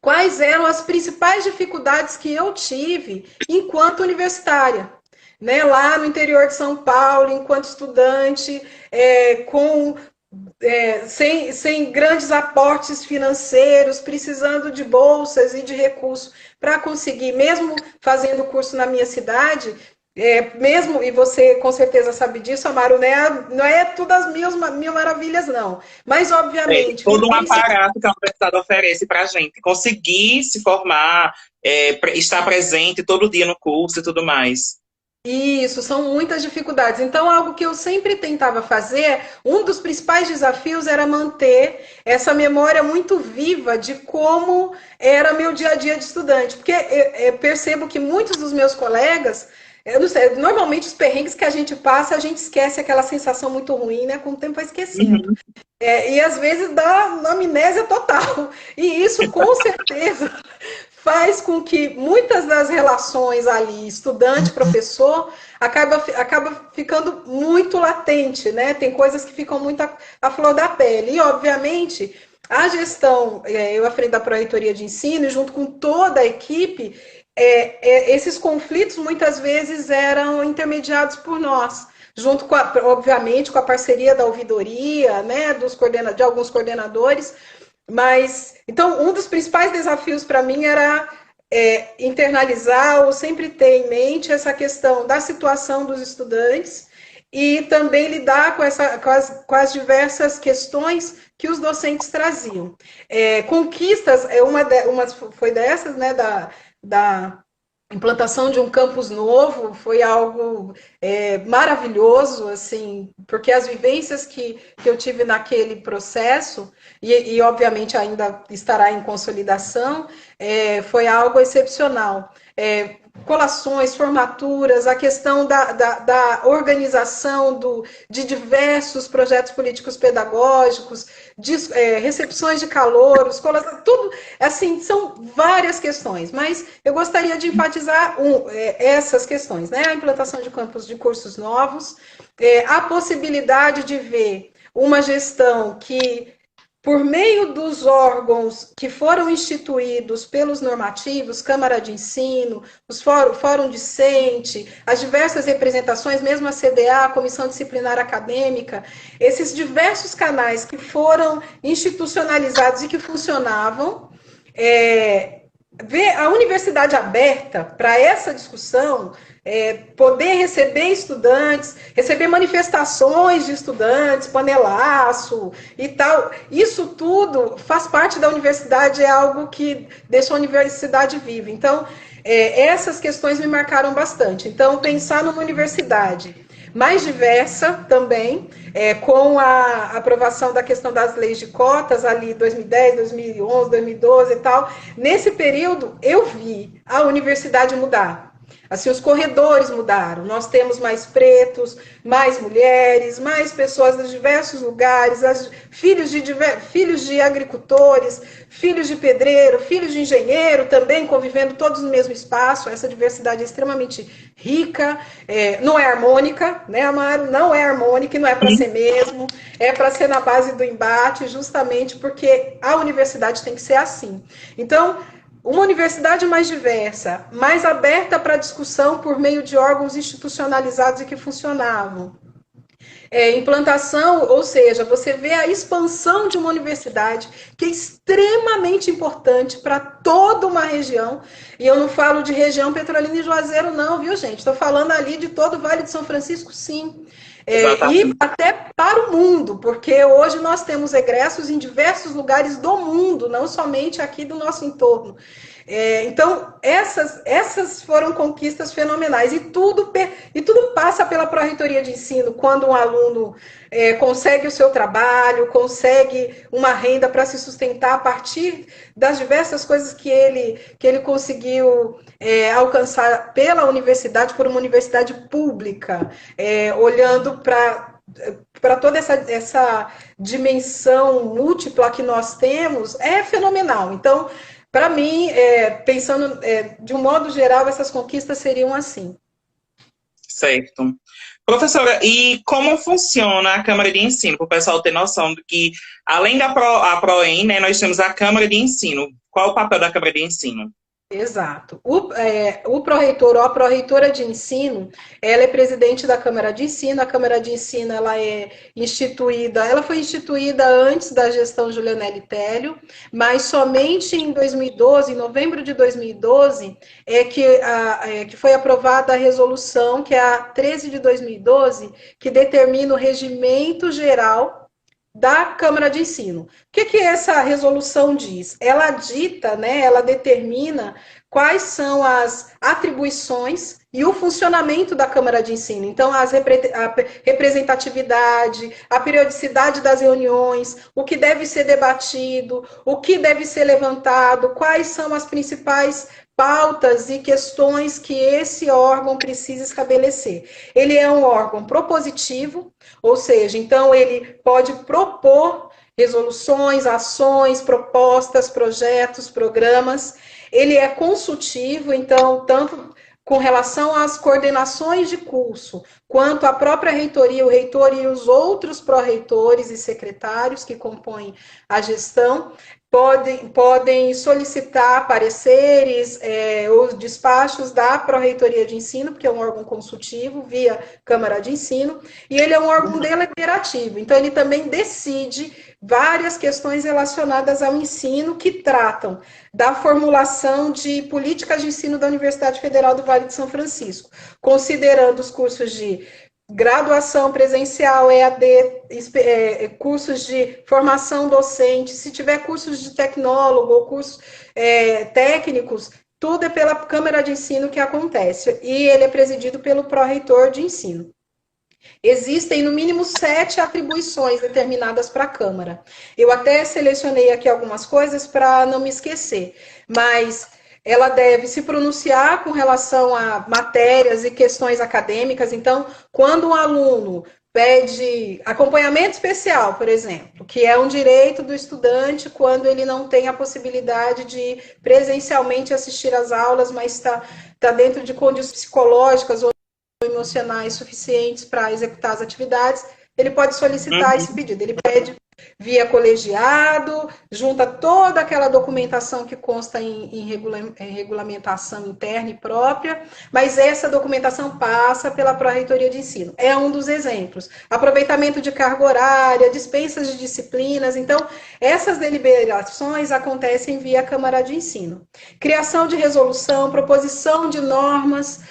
quais eram as principais dificuldades que eu tive enquanto universitária. Né, lá no interior de São Paulo, enquanto estudante, sem grandes aportes financeiros, precisando de bolsas e de recursos para conseguir, mesmo fazendo curso na minha cidade, mesmo, e você com certeza sabe disso, Amaro, não é tudo as mil maravilhas, não. Mas, obviamente... todo um aparato que a universidade oferece para a gente conseguir se formar, estar presente todo dia no curso e tudo mais. Isso, são muitas dificuldades. Então, algo que eu sempre tentava fazer, um dos principais desafios era manter essa memória muito viva de como era meu dia a dia de estudante. Porque eu percebo que muitos dos meus colegas, eu não sei, normalmente os perrengues que a gente passa, a gente esquece aquela sensação muito ruim, né? Com o tempo vai esquecendo. E às vezes dá uma amnésia total. E isso, com certeza, faz com que muitas das relações ali, estudante-professor, acaba ficando muito latente, né? Tem coisas que ficam muito à flor da pele. E, obviamente, a gestão, eu à frente da Pró-Reitoria de Ensino, junto com toda a equipe, esses conflitos muitas vezes eram intermediados por nós, junto obviamente, com a parceria da ouvidoria, né, de alguns coordenadores. Mas, então, um dos principais desafios para mim era internalizar ou sempre ter em mente essa questão da situação dos estudantes e também lidar com as diversas questões que os docentes traziam. Conquistas, foi dessas, né, da implantação de um campus novo, foi algo maravilhoso, assim, porque as vivências que eu tive naquele processo, e obviamente ainda estará em consolidação, foi algo excepcional. colações, formaturas, a questão da organização de diversos projetos políticos pedagógicos, recepções de calouros, tudo, assim, são várias questões, mas eu gostaria de enfatizar essas questões, né? A implantação de campos de cursos novos, a possibilidade de ver uma gestão que, por meio dos órgãos que foram instituídos pelos normativos, Câmara de Ensino, os Fórum Discente, as diversas representações, mesmo a CDA, a Comissão Disciplinar Acadêmica, esses diversos canais que foram institucionalizados e que funcionavam, ver a universidade aberta para essa discussão, poder receber estudantes, receber manifestações de estudantes, panelaço e tal, isso tudo faz parte da universidade, é algo que deixa a universidade viva. Então, essas questões me marcaram bastante. Então, pensar numa universidade mais diversa também, com a aprovação da questão das leis de cotas, ali 2010, 2011, 2012 e tal, nesse período eu vi a universidade mudar. Assim, os corredores mudaram, nós temos mais pretos, mais mulheres, mais pessoas de diversos lugares, filhos de agricultores, filhos de pedreiro, filhos de engenheiro, também convivendo todos no mesmo espaço. Essa diversidade é extremamente rica, não é harmônica, né, Amaro? Não é harmônica e não é para ser mesmo, é para ser na base do embate, justamente porque a universidade tem que ser assim. Então, uma universidade mais diversa, mais aberta para discussão por meio de órgãos institucionalizados e que funcionavam. Implantação, ou seja, você vê a expansão de uma universidade que é extremamente importante para toda uma região, e eu não falo de região Petrolina e Juazeiro não, viu, gente? Estou falando ali de todo o Vale de São Francisco, sim. E até para o mundo, porque hoje nós temos egressos em diversos lugares do mundo, não somente aqui do nosso entorno. Então, essas foram conquistas fenomenais. E tudo passa pela Pró-Reitoria de Ensino, quando um aluno consegue o seu trabalho, consegue uma renda para se sustentar a partir das diversas coisas que ele conseguiu alcançar pela universidade, por uma universidade pública, olhando para toda essa dimensão múltipla que nós temos, é fenomenal. Então, para mim, pensando de um modo geral, essas conquistas seriam assim. Certo. Professora, e como funciona a Câmara de Ensino? Para o pessoal ter noção de que, além da ProEM, né, nós temos a Câmara de Ensino. Qual é o papel da Câmara de Ensino? Exato. O pró-reitor ou a pró-reitora de ensino, ela é presidente da Câmara de Ensino. A Câmara de Ensino, ela foi instituída antes da gestão Julianelli Tellio, mas somente em 2012, em novembro de 2012, que foi aprovada a resolução, que é a 13 de 2012, que determina o regimento geral da Câmara de Ensino. O que essa resolução diz? Ela dita, né, ela determina quais são as atribuições e o funcionamento da Câmara de Ensino. Então, a representatividade, a periodicidade das reuniões, o que deve ser debatido, o que deve ser levantado, quais são as principais pautas e questões que esse órgão precisa estabelecer. Ele é um órgão propositivo, ou seja, então ele pode propor resoluções, ações, propostas, projetos, programas. Ele é consultivo, então, tanto com relação às coordenações de curso, quanto à própria reitoria, o reitor e os outros pró-reitores e secretários que compõem a gestão, podem solicitar pareceres, os despachos da Pró-Reitoria de Ensino, porque é um órgão consultivo, via Câmara de Ensino, e ele é um órgão deliberativo, então ele também decide várias questões relacionadas ao ensino que tratam da formulação de políticas de ensino da Universidade Federal do Vale de São Francisco, considerando os cursos de graduação presencial, EAD, cursos de formação docente, se tiver cursos de tecnólogo ou cursos técnicos, tudo é pela Câmara de Ensino que acontece, e ele é presidido pelo pró-reitor de ensino. Existem, no mínimo, 7 atribuições determinadas para a Câmara. Eu até selecionei aqui algumas coisas para não me esquecer, mas ela deve se pronunciar com relação a matérias e questões acadêmicas. Então, quando um aluno pede acompanhamento especial, por exemplo, que é um direito do estudante quando ele não tem a possibilidade de presencialmente assistir às aulas, mas está dentro de condições psicológicas ou emocionais suficientes para executar as atividades, ele pode solicitar esse pedido. Ele pede via colegiado, junta toda aquela documentação que consta em regulamentação interna e própria, mas essa documentação passa pela Pró-Reitoria de Ensino. É um dos exemplos. Aproveitamento de carga horária, dispensas de disciplinas. Então, essas deliberações acontecem via Câmara de Ensino. Criação de resolução, proposição de normas,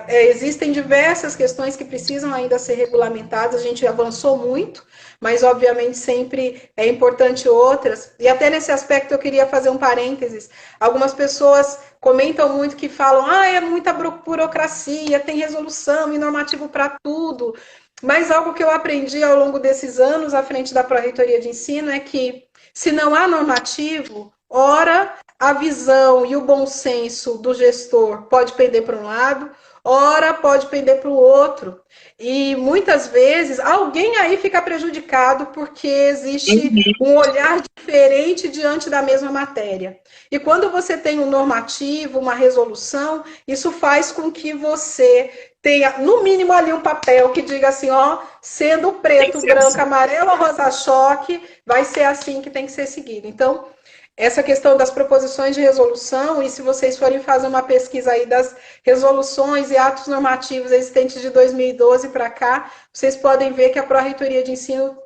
existem diversas questões que precisam ainda ser regulamentadas, a gente avançou muito, mas obviamente sempre é importante outras. E até nesse aspecto eu queria fazer um parênteses. Algumas pessoas comentam muito que falam, é muita burocracia, tem resolução e normativo para tudo. Mas algo que eu aprendi ao longo desses anos à frente da Pró-Reitoria de Ensino é que, se não há normativo, ora a visão e o bom senso do gestor pode pender para um lado, ora pode pender para o outro. E muitas vezes alguém aí fica prejudicado porque existe um olhar diferente diante da mesma matéria. E quando você tem um normativo, uma resolução, isso faz com que você tenha, no mínimo, ali um papel que diga assim, sendo preto, branco, assim, amarelo ou rosa-choque, vai ser assim que tem que ser seguido. Então, essa questão das proposições de resolução, e se vocês forem fazer uma pesquisa aí das resoluções e atos normativos existentes de 2012 para cá, vocês podem ver que a Pró-Reitoria de Ensino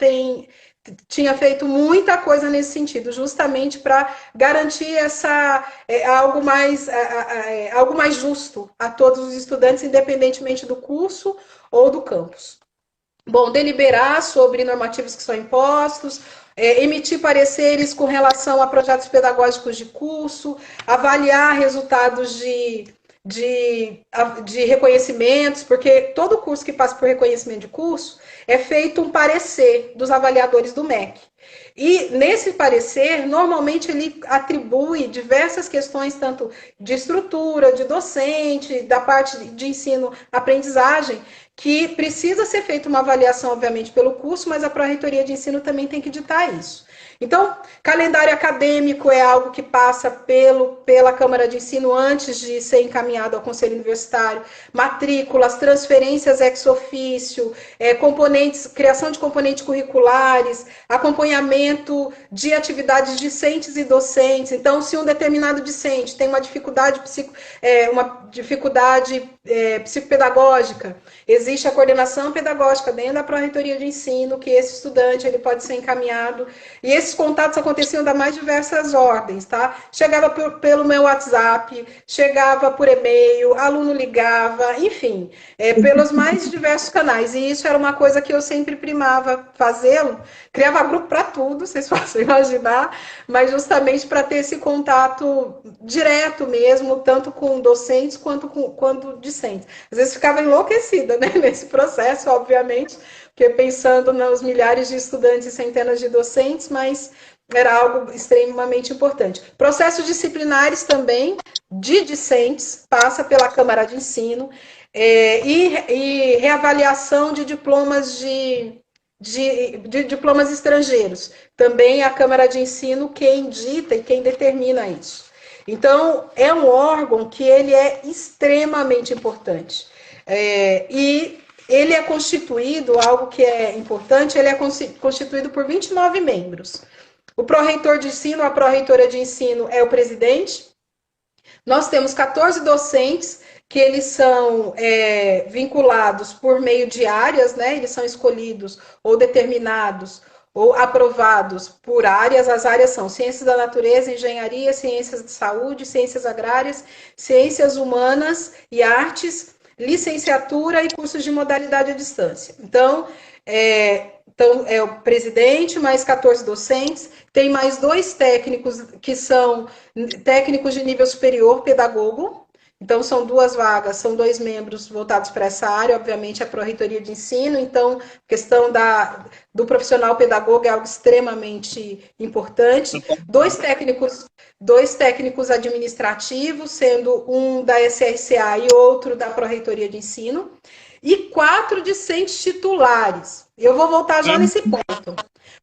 tinha feito muita coisa nesse sentido, justamente para garantir algo mais justo a todos os estudantes, independentemente do curso ou do campus. Bom, deliberar sobre normativos que são impostos, emitir pareceres com relação a projetos pedagógicos de curso, avaliar resultados de reconhecimentos, porque todo curso que passa por reconhecimento de curso é feito um parecer dos avaliadores do MEC. E nesse parecer, normalmente ele atribui diversas questões, tanto de estrutura, de docente, da parte de ensino-aprendizagem, que precisa ser feita uma avaliação, obviamente, pelo curso, mas a Pró-Reitoria de Ensino também tem que ditar isso. Então, calendário acadêmico é algo que passa pela Câmara de Ensino antes de ser encaminhado ao Conselho Universitário, matrículas, transferências ex officio, criação de componentes curriculares, acompanhamento de atividades discentes e docentes. Então, se um determinado discente tem uma dificuldade psicopedagógica, existe a coordenação pedagógica dentro da Pró-Reitoria de Ensino, que esse estudante ele pode ser encaminhado, e esses contatos aconteciam das mais diversas ordens, tá? Chegava pelo meu WhatsApp, chegava por e-mail, aluno ligava, enfim, pelos mais diversos canais, e isso era uma coisa que eu sempre primava fazê-lo, criava grupo para tudo, vocês possam imaginar, mas justamente para ter esse contato direto mesmo, tanto com docentes quanto discentes. Às vezes ficava enlouquecida, né, nesse processo, obviamente, porque pensando nos milhares de estudantes e centenas de docentes, mas era algo extremamente importante. Processos disciplinares também, de discentes, passa pela Câmara de Ensino, e reavaliação de diplomas de diplomas estrangeiros. Também a Câmara de Ensino quem dita e quem determina isso. Então, é um órgão que ele é extremamente importante. E ele é constituído, algo que é importante, ele é constituído por 29 membros. O pró-reitor de ensino, a pró-reitora de ensino é o presidente. Nós temos 14 docentes que eles são vinculados por meio de áreas, né? Eles são escolhidos ou determinados ou aprovados por áreas. As áreas são ciências da natureza, engenharia, ciências de saúde, ciências agrárias, ciências humanas e artes, licenciatura e cursos de modalidade à distância. Então, é o presidente, mais 14 docentes, tem mais 2 técnicos que são técnicos de nível superior, pedagogo. Então, são 2 vagas, são 2 membros voltados para essa área, obviamente a Pró-Reitoria de Ensino, então, a questão do profissional pedagogo é algo extremamente importante. 2 técnicos administrativos, sendo um da SRCA e outro da Pró-Reitoria de Ensino, e 4 discentes titulares. Eu vou voltar já nesse ponto.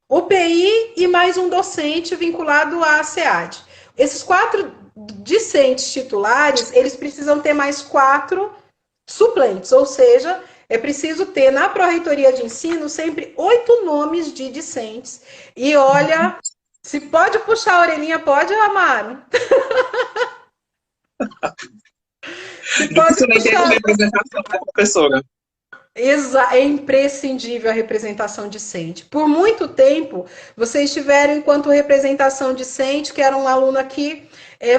O PI e mais um docente vinculado à SEAD. Esses 4 discentes titulares, eles precisam ter mais 4 suplentes, ou seja, é preciso ter na Pró-Reitoria de Ensino sempre 8 nomes de discentes. E olha, se pode puxar a orelhinha, pode, Amaro? Se pode Isso nem tem puxar... representação da professora. É imprescindível a representação discente. Por muito tempo, vocês tiveram, enquanto representação discente, que era um aluno aqui,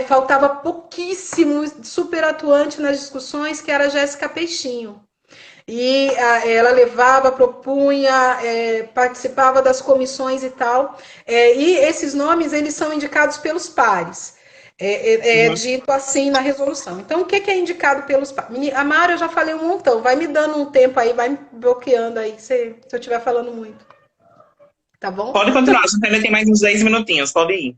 faltava pouquíssimo, super atuante nas discussões, que era a Jéssica Peixinho. E ela levava, propunha, participava das comissões e tal. E esses nomes, eles são indicados pelos pares. Dito assim na resolução. Então, o que é indicado pelos pares? A Mara, eu já falei um montão. Vai me dando um tempo aí, vai me bloqueando aí, se eu estiver falando muito. Tá bom? Pode continuar, a gente ainda tem mais uns 10 minutinhos, pode ir.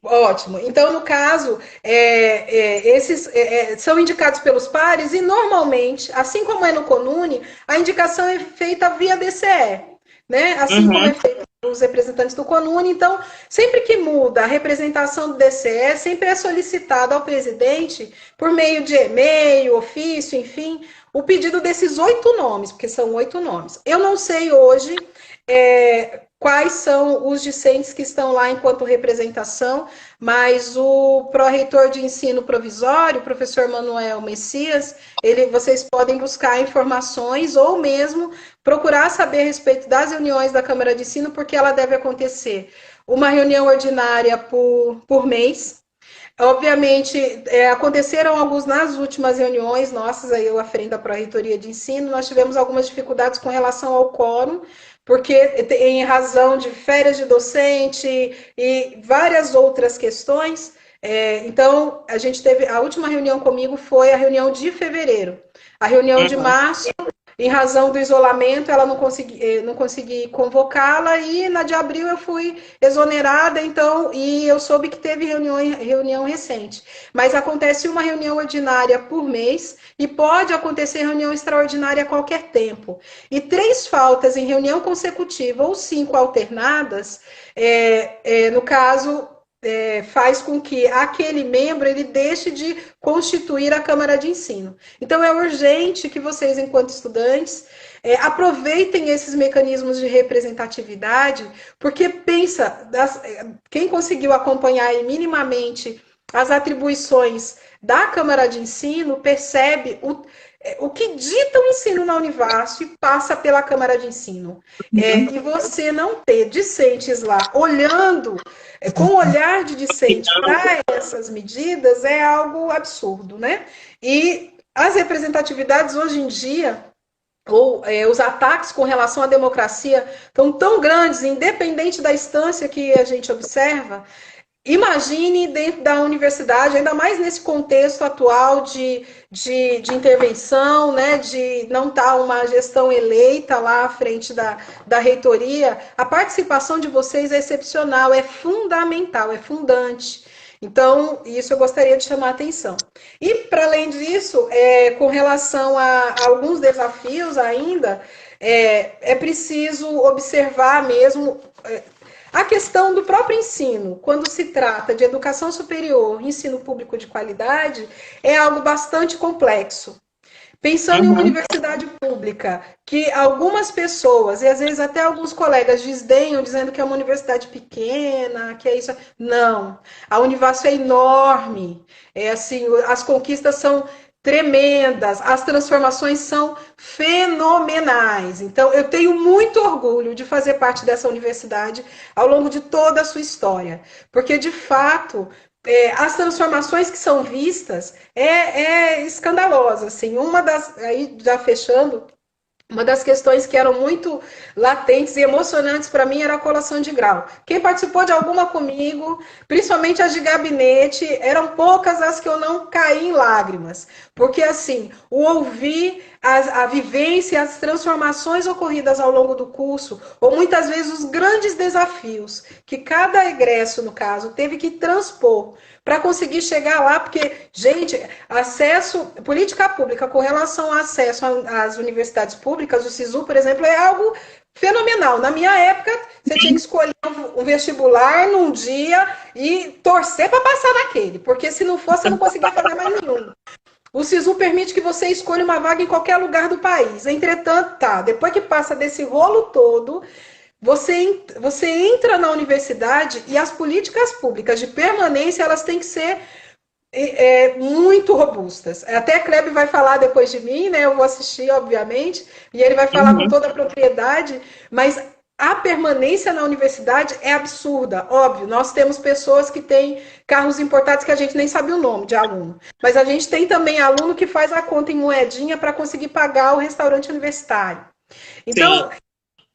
Ótimo. Então, no caso, esses são indicados pelos pares e, normalmente, assim como é no CONUNE, a indicação é feita via DCE, né? Assim como é feito os representantes do CONUNE. Então, sempre que muda a representação do DCE, sempre é solicitado ao presidente, por meio de e-mail, ofício, enfim, o pedido desses 8 nomes, porque são 8 nomes. Eu não sei hoje quais são os discentes que estão lá enquanto representação, mas o pró-reitor de ensino provisório, o professor Manuel Messias, vocês podem buscar informações ou mesmo procurar saber a respeito das reuniões da Câmara de Ensino, porque ela deve acontecer uma reunião ordinária por mês. Obviamente, aconteceram alguns nas últimas reuniões nossas, aí eu à frente da Pró-Reitoria de Ensino, nós tivemos algumas dificuldades com relação ao quórum, porque em razão de férias de docente e várias outras questões, então a gente teve, a última reunião comigo foi a reunião de fevereiro. A reunião de março, em razão do isolamento, ela não consegui convocá-la, e na de abril eu fui exonerada, então, e eu soube que teve reunião recente. Mas acontece uma reunião ordinária por mês, e pode acontecer reunião extraordinária a qualquer tempo. E 3 faltas em reunião consecutiva, ou 5 alternadas, no caso... faz com que aquele membro ele deixe de constituir a Câmara de Ensino. Então, é urgente que vocês, enquanto estudantes, aproveitem esses mecanismos de representatividade, porque quem conseguiu acompanhar aí minimamente as atribuições da Câmara de Ensino percebe o que dita o ensino na Univasf passa pela Câmara de Ensino. E você não ter discentes lá olhando, com o olhar de discente para essas medidas, é algo absurdo, né? E as representatividades hoje em dia, ou os ataques com relação à democracia, estão tão grandes, independente da instância que a gente observa. Imagine dentro da universidade, ainda mais nesse contexto atual de intervenção, né, de não estar uma gestão eleita lá à frente da reitoria, a participação de vocês é excepcional, é fundamental, é fundante. Então, isso eu gostaria de chamar a atenção. E, para além disso, com relação a alguns desafios ainda, é preciso observar mesmo... A questão do próprio ensino, quando se trata de educação superior, ensino público de qualidade, é algo bastante complexo. Pensando em uma universidade pública, que algumas pessoas, e às vezes até alguns colegas desdenham, dizendo que é uma universidade pequena, que é isso. Não, a Univasf é enorme, assim, as conquistas são tremendas, as transformações são fenomenais. Então, eu tenho muito orgulho de fazer parte dessa universidade ao longo de toda a sua história, porque, de fato, as transformações que são vistas é escandalosa. Assim, uma das, aí já fechando, Uma das questões que eram muito latentes e emocionantes para mim era a colação de grau. Quem participou de alguma comigo, principalmente as de gabinete, eram poucas as que eu não caí em lágrimas. Porque, assim, o ouvir a vivência, as transformações ocorridas ao longo do curso, ou muitas vezes os grandes desafios que cada egresso, no caso, teve que transpor para conseguir chegar lá, porque, gente, acesso, política pública com relação ao acesso às universidades públicas, o SISU, por exemplo, é algo fenomenal. Na minha época, você tinha que escolher um vestibular num dia e torcer para passar naquele, porque se não fosse, você não conseguia fazer mais nenhum. O SISU permite que você escolha uma vaga em qualquer lugar do país. Entretanto, depois que passa desse rolo todo, você entra na universidade e as políticas públicas de permanência, elas têm que ser muito robustas. Até Kleber vai falar depois de mim, né? Eu vou assistir, obviamente, e ele vai falar com toda a propriedade, mas a permanência na universidade é absurda, óbvio. Nós temos pessoas que têm carros importados que a gente nem sabe o nome de aluno, mas a gente tem também aluno que faz a conta em moedinha para conseguir pagar o restaurante universitário. Então,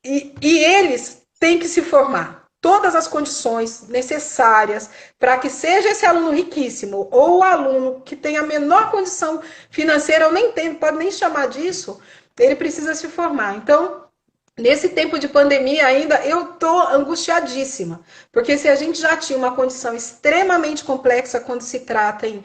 e eles têm que se formar. Todas as condições necessárias para que seja esse aluno riquíssimo ou o aluno que tem a menor condição financeira, eu nem tenho, pode nem chamar disso, ele precisa se formar. Então, nesse tempo de pandemia ainda, eu estou angustiadíssima, porque se a gente já tinha uma condição extremamente complexa quando se trata em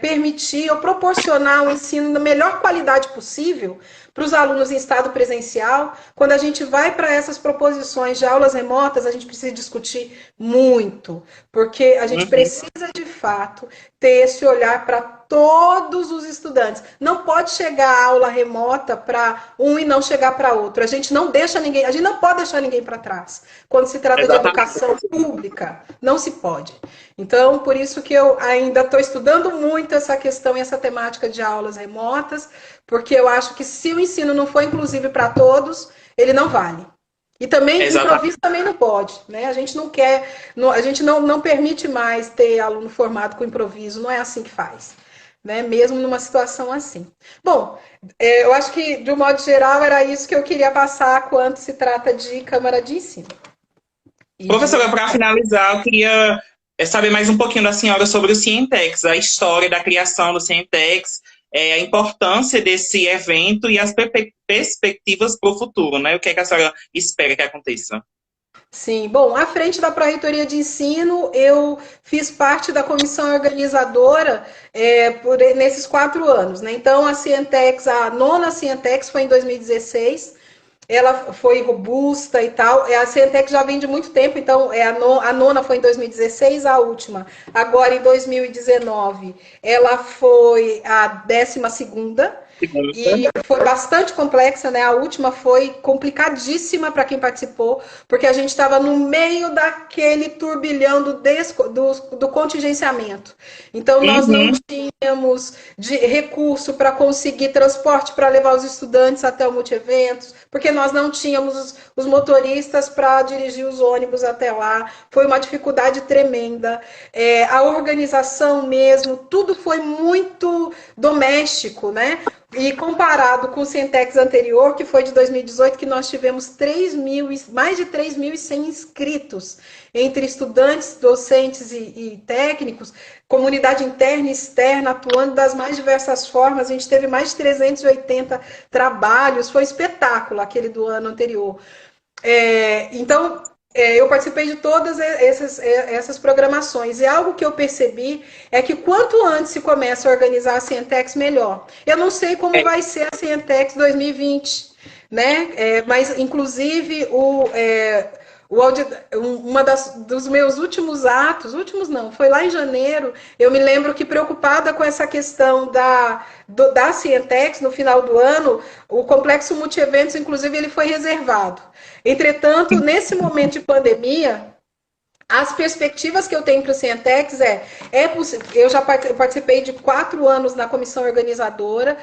permitir ou proporcionar um ensino da melhor qualidade possível para os alunos em estado presencial, quando a gente vai para essas proposições de aulas remotas, a gente precisa discutir muito, porque a gente precisa, de fato, ter esse olhar para todos os estudantes. Não pode chegar a aula remota para um e não chegar para outro. A gente não pode deixar ninguém para trás. Quando se trata de educação pública, não se pode. Então, por isso que eu ainda estou estudando muito essa questão e essa temática de aulas remotas, porque eu acho que se o ensino não for inclusivo para todos, ele não vale. E também, improviso também não pode, né? A gente não quer, a gente não permite mais ter aluno formado com improviso, não é assim que faz, né? Mesmo numa situação assim. Bom, eu acho que, de um modo geral, era isso que eu queria passar quando se trata de Câmara de Ensino. Professora, para finalizar, eu queria saber mais um pouquinho da senhora sobre o Cientex, a história da criação do Cientex, a importância desse evento e as perspectivas para o futuro, né? O que é que a senhora espera que aconteça? Sim, bom, à frente da Pró-Reitoria de Ensino, eu fiz parte da comissão organizadora nesses 4 anos, né? Então, a Cientex, a nona Cientex foi em 2016, ela foi robusta e tal. A Cientex já vem de muito tempo, então a nona foi em 2016, a última. Agora, em 2019, ela foi a 12ª. E foi bastante complexa, né? A última foi complicadíssima para quem participou, porque a gente estava no meio daquele turbilhão do contingenciamento. Então, nós não tínhamos recurso para conseguir transporte para levar os estudantes até o multieventos, porque nós não tínhamos os motoristas para dirigir os ônibus até lá. Foi uma dificuldade tremenda. A organização mesmo, tudo foi muito doméstico, né? E comparado com o Cientex anterior, que foi de 2018, que nós tivemos mais de 3.100 inscritos entre estudantes, docentes e técnicos, comunidade interna e externa, atuando das mais diversas formas. A gente teve mais de 380 trabalhos, foi espetáculo aquele do ano anterior. Então, eu participei de todas essas programações, e algo que eu percebi é que quanto antes se começa a organizar a Cientex, melhor. Eu não sei como vai ser a Cientex 2020, né? Mas, inclusive, dos meus últimos atos, foi lá em janeiro, eu me lembro que, preocupada com essa questão da Cientex, no final do ano, o complexo multieventos, inclusive, ele foi reservado. Entretanto, nesse momento de pandemia, as perspectivas que eu tenho para o Cientex eu já participei de 4 anos na comissão organizadora,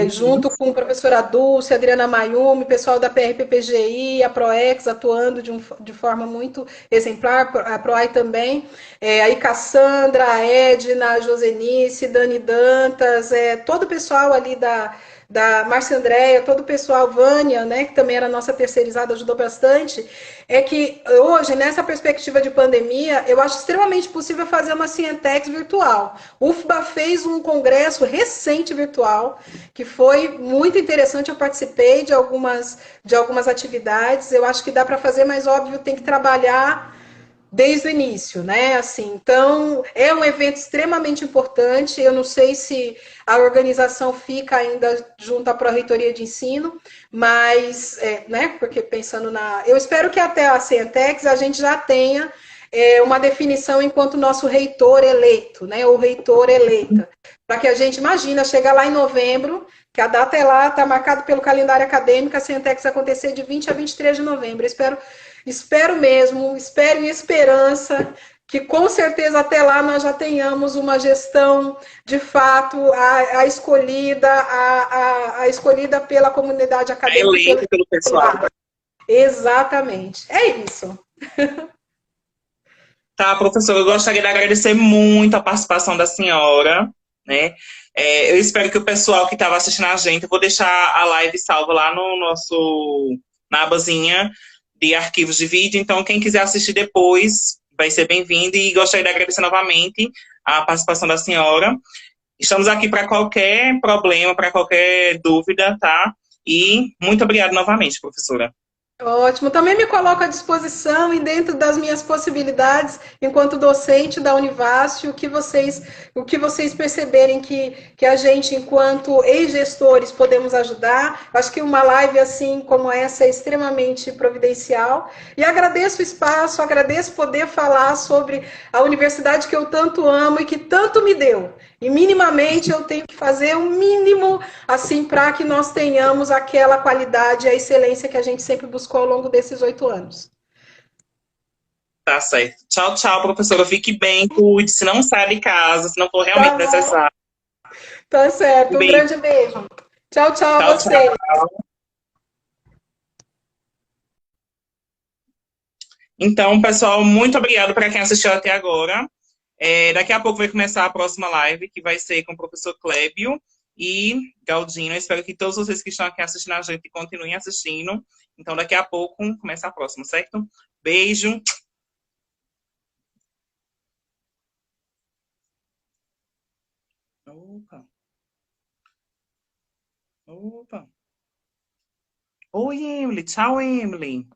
junto com a professora Dulce, Adriana Mayumi, pessoal da PRPPGI, a PROEX, atuando de forma muito exemplar, a PROAI também, aí Cassandra, a Edna, a Josenice, Dani Dantas, todo o pessoal ali da Márcia Andréia, todo o pessoal, Vânia, né, que também era nossa terceirizada, ajudou bastante, é que hoje, nessa perspectiva de pandemia, eu acho extremamente possível fazer uma Cientex virtual. O UFBA fez um congresso recente virtual, que foi muito interessante, eu participei de algumas atividades, eu acho que dá para fazer, mas óbvio, tem que trabalhar desde o início, né? Assim, então é um evento extremamente importante. Eu não sei se a organização fica ainda junto à Pró-Reitoria de Ensino, mas, né? Porque pensando eu espero que até a Cientex a gente já tenha uma definição enquanto nosso reitor eleito, né? Ou reitor eleita, para que a gente imagina chegar lá em novembro, que a data é lá, está marcado pelo calendário acadêmico, a Cientex acontecer de 20 a 23 de novembro. Espero mesmo, espero em esperança que com certeza até lá nós já tenhamos uma gestão de fato a escolhida, a escolhida pela comunidade acadêmica. Eleito pelo pessoal. Exatamente. É isso. Tá, professora, eu gostaria de agradecer muito a participação da senhora, né? Eu espero que o pessoal que estava assistindo a gente, eu vou deixar a live salva lá no na abazinha de arquivos de vídeo, então quem quiser assistir depois vai ser bem-vindo e gostaria de agradecer novamente a participação da senhora. Estamos aqui para qualquer problema, para qualquer dúvida, tá? E muito obrigado novamente, professora. Ótimo. Também me coloco à disposição e dentro das minhas possibilidades, enquanto docente da Univasf, o que vocês perceberem que a gente, enquanto ex-gestores, podemos ajudar. Acho que uma live assim como essa é extremamente providencial. E agradeço o espaço, agradeço poder falar sobre a universidade que eu tanto amo e que tanto me deu. E minimamente eu tenho que fazer o mínimo assim para que nós tenhamos aquela qualidade e a excelência que a gente sempre buscou ao longo desses 8 anos. Tá certo. Tchau, tchau, professora. Fique bem, cuide, se não sai de casa, se não for realmente Tá bom, necessário. tá certo. Um Beijo. grande beijo. Tchau, tchau a Tchau, você. tchau. Então, pessoal, muito obrigado para quem assistiu até agora. Daqui a pouco vai começar a próxima live, que vai ser com o professor Clébio e Galdino. Eu espero que todos vocês que estão aqui assistindo a gente continuem assistindo. Então, daqui a pouco começa a próxima, certo? Beijo. Opa. Opa. Oi, Emily. Tchau, Emily.